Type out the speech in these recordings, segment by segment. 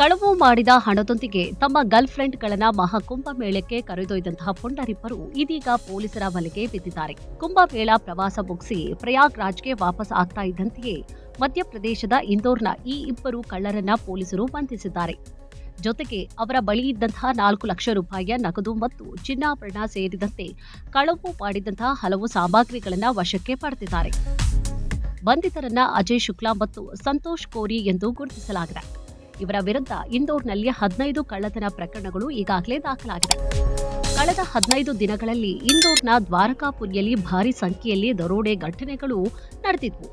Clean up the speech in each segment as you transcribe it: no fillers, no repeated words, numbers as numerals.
ಕಳವು ಮಾಡಿದ ಹಣದೊಂದಿಗೆ ತಮ್ಮ ಗರ್ಲ್ ಫ್ರೆಂಡ್ಗಳನ್ನ ಮಹಾಕುಂಭಮೇಳಕ್ಕೆ ಕರೆದೊಯ್ದಂತಹ ಪುಂಡರಿಬ್ಬರು ಇದೀಗ ಪೊಲೀಸರ ಬಲೆಗೆ ಬಿದ್ದಿದ್ದಾರೆ. ಕುಂಭಮೇಳ ಪ್ರವಾಸ ಮುಗಿಸಿ ಪ್ರಯಾಗ್ರಾಜ್ಗೆ ವಾಪಸ್ ಆಗ್ತಾ ಇದ್ದಂತೆಯೇ ಮಧ್ಯಪ್ರದೇಶದ ಇಂದೋರ್ನ ಈ ಇಬ್ಬರು ಕಳ್ಳರನ್ನ ಪೊಲೀಸರು ಬಂಧಿಸಿದ್ದಾರೆ. ಜೊತೆಗೆ ಅವರ ಬಳಿ ಇದ್ದಂತಹ 4 ಲಕ್ಷ ರೂಪಾಯಿಯ ನಗದು ಮತ್ತು ಚಿನ್ನಾಭರಣ ಸೇರಿದಂತೆ ಕಳವು ಮಾಡಿದಂತಹ ಹಲವು ಸಾಮಗ್ರಿಗಳನ್ನು ವಶಕ್ಕೆ ಪಡೆದಿದ್ದಾರೆ. ಬಂಧಿತರನ್ನ ಅಜಯ್ ಶುಕ್ಲಾ ಮತ್ತು ಸಂತೋಷ್ ಕೋರಿ ಎಂದು ಗುರುತಿಸಲಾಗಿದೆ. ಇವರ ವಿರುದ್ಧ ಇಂದೋರ್ನಲ್ಲಿ 15 ಕಳ್ಳತನ ಪ್ರಕರಣಗಳು ಈಗಾಗಲೇ ದಾಖಲಾಗಿದೆ. ಕಳೆದ 15 ದಿನಗಳಲ್ಲಿ ಇಂದೋರ್ನ ದ್ವಾರಕಾಪುರಿಯಲ್ಲಿ ಭಾರಿ ಸಂಖ್ಯೆಯಲ್ಲಿ ದರೋಡೆ ಘಟನೆಗಳು ನಡೆದಿದ್ವು.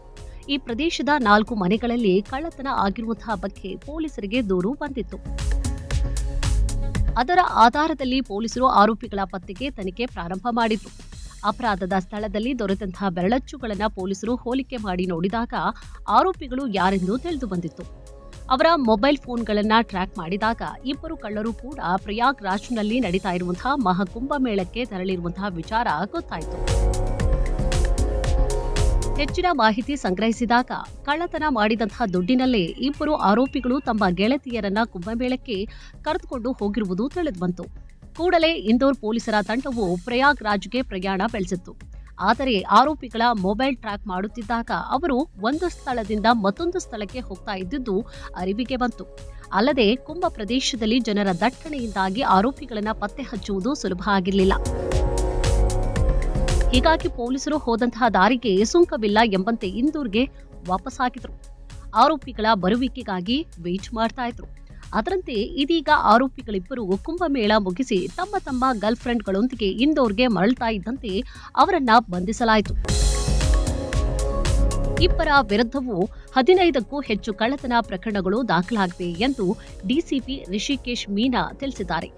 ಈ ಪ್ರದೇಶದ 4 ಮನೆಗಳಲ್ಲಿ ಕಳ್ಳತನ ಆಗಿರುವಂತಹ ಬಗ್ಗೆ ಪೊಲೀಸರಿಗೆ ದೂರು ಬಂದಿತ್ತು. ಅದರ ಆಧಾರದಲ್ಲಿ ಪೊಲೀಸರು ಆರೋಪಿಗಳ ಪತ್ತೆಗೆ ತನಿಖೆ ಪ್ರಾರಂಭ ಮಾಡಿದ್ರು. ಅಪರಾಧದ ಸ್ಥಳದಲ್ಲಿ ದೊರೆತಂತಹ ಬೆರಳಚ್ಚುಗಳನ್ನು ಪೊಲೀಸರು ಹೋಲಿಕೆ ಮಾಡಿ ನೋಡಿದಾಗ ಆರೋಪಿಗಳು ಯಾರೆಂದು ತಿಳಿದು ಬಂದಿತ್ತು. ಅವರ ಮೊಬೈಲ್ ಫೋನ್ಗಳನ್ನು ಟ್ರ್ಯಾಕ್ ಮಾಡಿದಾಗ ಇಬ್ಬರು ಕಳ್ಳರು ಕೂಡ ಪ್ರಯಾಗ್ರಾಜ್ನಲ್ಲಿ ನಡೀತಾ ಇರುವಂತಹ ಮಹಾಕುಂಭಮೇಳಕ್ಕೆ ತೆರಳಿರುವಂತಹ ವಿಚಾರ ಗೊತ್ತಾಯಿತು. ಹೆಚ್ಚಿನ ಮಾಹಿತಿ ಸಂಗ್ರಹಿಸಿದಾಗ ಕಳ್ಳತನ ಮಾಡಿದಂತಹ ದುಡ್ಡಿನಲ್ಲೇ ಇಬ್ಬರು ಆರೋಪಿಗಳು ತಮ್ಮ ಗೆಳತಿಯರನ್ನ ಕುಂಭಮೇಳಕ್ಕೆ ಕರೆದುಕೊಂಡು ಹೋಗಿರುವುದು ತಿಳಿದುಬಂತು. ಕೂಡಲೇ ಇಂದೋರ್ ಪೊಲೀಸರ ತಂಡವು ಪ್ರಯಾಗ್ರಾಜ್ಗೆ ಪ್ರಯಾಣ ಬೆಳೆಸಿತ್ತು. ಆದರೆ ಆರೋಪಿಗಳ ಮೊಬೈಲ್ ಟ್ರ್ಯಾಕ್ ಮಾಡುತ್ತಿದ್ದಾಗ ಅವರು ಒಂದು ಸ್ಥಳದಿಂದ ಮತ್ತೊಂದು ಸ್ಥಳಕ್ಕೆ ಹೋಗ್ತಾ ಇದ್ದಿದ್ದು ಅರಿವಿಗೆ ಬಂತು. ಅಲ್ಲದೆ ಕುಂಭ ಪ್ರದೇಶದಲ್ಲಿ ಜನರ ದಟ್ಟಣೆಯಿಂದಾಗಿ ಆರೋಪಿಗಳನ್ನ ಪತ್ತೆ ಹಚ್ಚುವುದು ಸುಲಭ ಆಗಿರಲಿಲ್ಲ. ಹೀಗಾಗಿ ಪೊಲೀಸರು ಹೋದಂತಹ ದಾರಿಗೆ ಸುಂಕವಿಲ್ಲ ಎಂಬಂತೆ ಇಂದೋರ್ಗೆ ವಾಪಸ್ಸಾಗಿದ್ರು. ಆರೋಪಿಗಳ ಬರುವಿಕೆಗಾಗಿ ವೇಟ್ ಮಾಡ್ತಾ ಇದ್ರು. ಅದರಂತೆ ಇದೀಗ ಆರೋಪಿಗಳಿಬ್ಬರು ಕುಂಭಮೇಳ ಮುಗಿಸಿ ತಮ್ಮ ತಮ್ಮ ಗರ್ಲ್ ಫ್ರೆಂಡ್ಗಳೊಂದಿಗೆ ಇಂದೋರ್ಗೆ ಮರಳ್ತಾ ಇದ್ದಂತೆ ಅವರನ್ನ ಬಂಧಿಸಲಾಯಿತು. ಇಬ್ಬರ ವಿರುದ್ಧವೂ 15ಕ್ಕೂ ಹೆಚ್ಚು ಕಳ್ಳತನ ಪ್ರಕರಣಗಳು ದಾಖಲಾಗಿವೆ ಎಂದು ಡಿಸಿಪಿ ರಿಷಿಕೇಶ್ ಮೀನಾ ತಿಳಿಸಿದ್ದಾರೆ.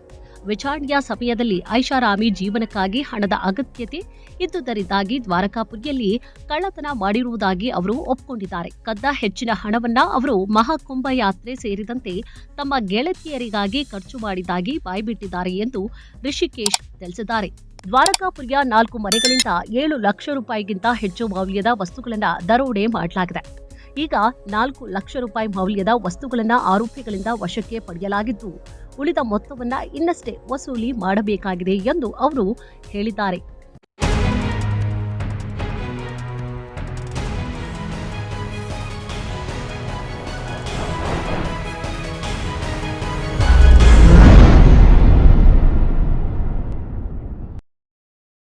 ವಿಚಾರಣೆಯ ಸಮಯದಲ್ಲಿ ಐಷಾರಾಮಿ ಜೀವನಕ್ಕಾಗಿ ಹಣದ ಅಗತ್ಯತೆ ಇದ್ದುದರಿಂದಾಗಿ ದ್ವಾರಕಾಪುರಿಯಲ್ಲಿ ಕಳ್ಳತನ ಮಾಡಿರುವುದಾಗಿ ಅವರು ಒಪ್ಪಿಕೊಂಡಿದ್ದಾರೆ. ಕದ್ದ ಹೆಚ್ಚಿನ ಹಣವನ್ನ ಅವರು ಮಹಾಕುಂಭ ಯಾತ್ರೆ ಸೇರಿದಂತೆ ತಮ್ಮ ಗೆಳತಿಯರಿಗಾಗಿ ಖರ್ಚು ಮಾಡಿದ್ದಾಗಿ ಬಾಯ್ಬಿಟ್ಟಿದ್ದಾರೆ ಎಂದು ರಿಷಿಕೇಶ್ ತಿಳಿಸಿದ್ದಾರೆ. ದ್ವಾರಕಾಪುರಿಯ 4 ಮನೆಗಳಿಂದ 7 ಲಕ್ಷ ರೂಪಾಯಿಗಿಂತ ಹೆಚ್ಚು ಮೌಲ್ಯದ ವಸ್ತುಗಳನ್ನು ದರೋಡೆ ಮಾಡಲಾಗಿದೆ. ಈಗ 4 ಲಕ್ಷ ರೂಪಾಯಿ ಮೌಲ್ಯದ ವಸ್ತುಗಳನ್ನು ಆರೋಪಿಗಳಿಂದ ವಶಕ್ಕೆ ಪಡೆಯಲಾಗಿದ್ದು ಉಳಿದ ಮೊತ್ತವನ್ನ ಇನ್ನಷ್ಟೇ ವಸೂಲಿ ಮಾಡಬೇಕಾಗಿದೆ ಎಂದು ಅವರು ಹೇಳಿದ್ದಾರೆ.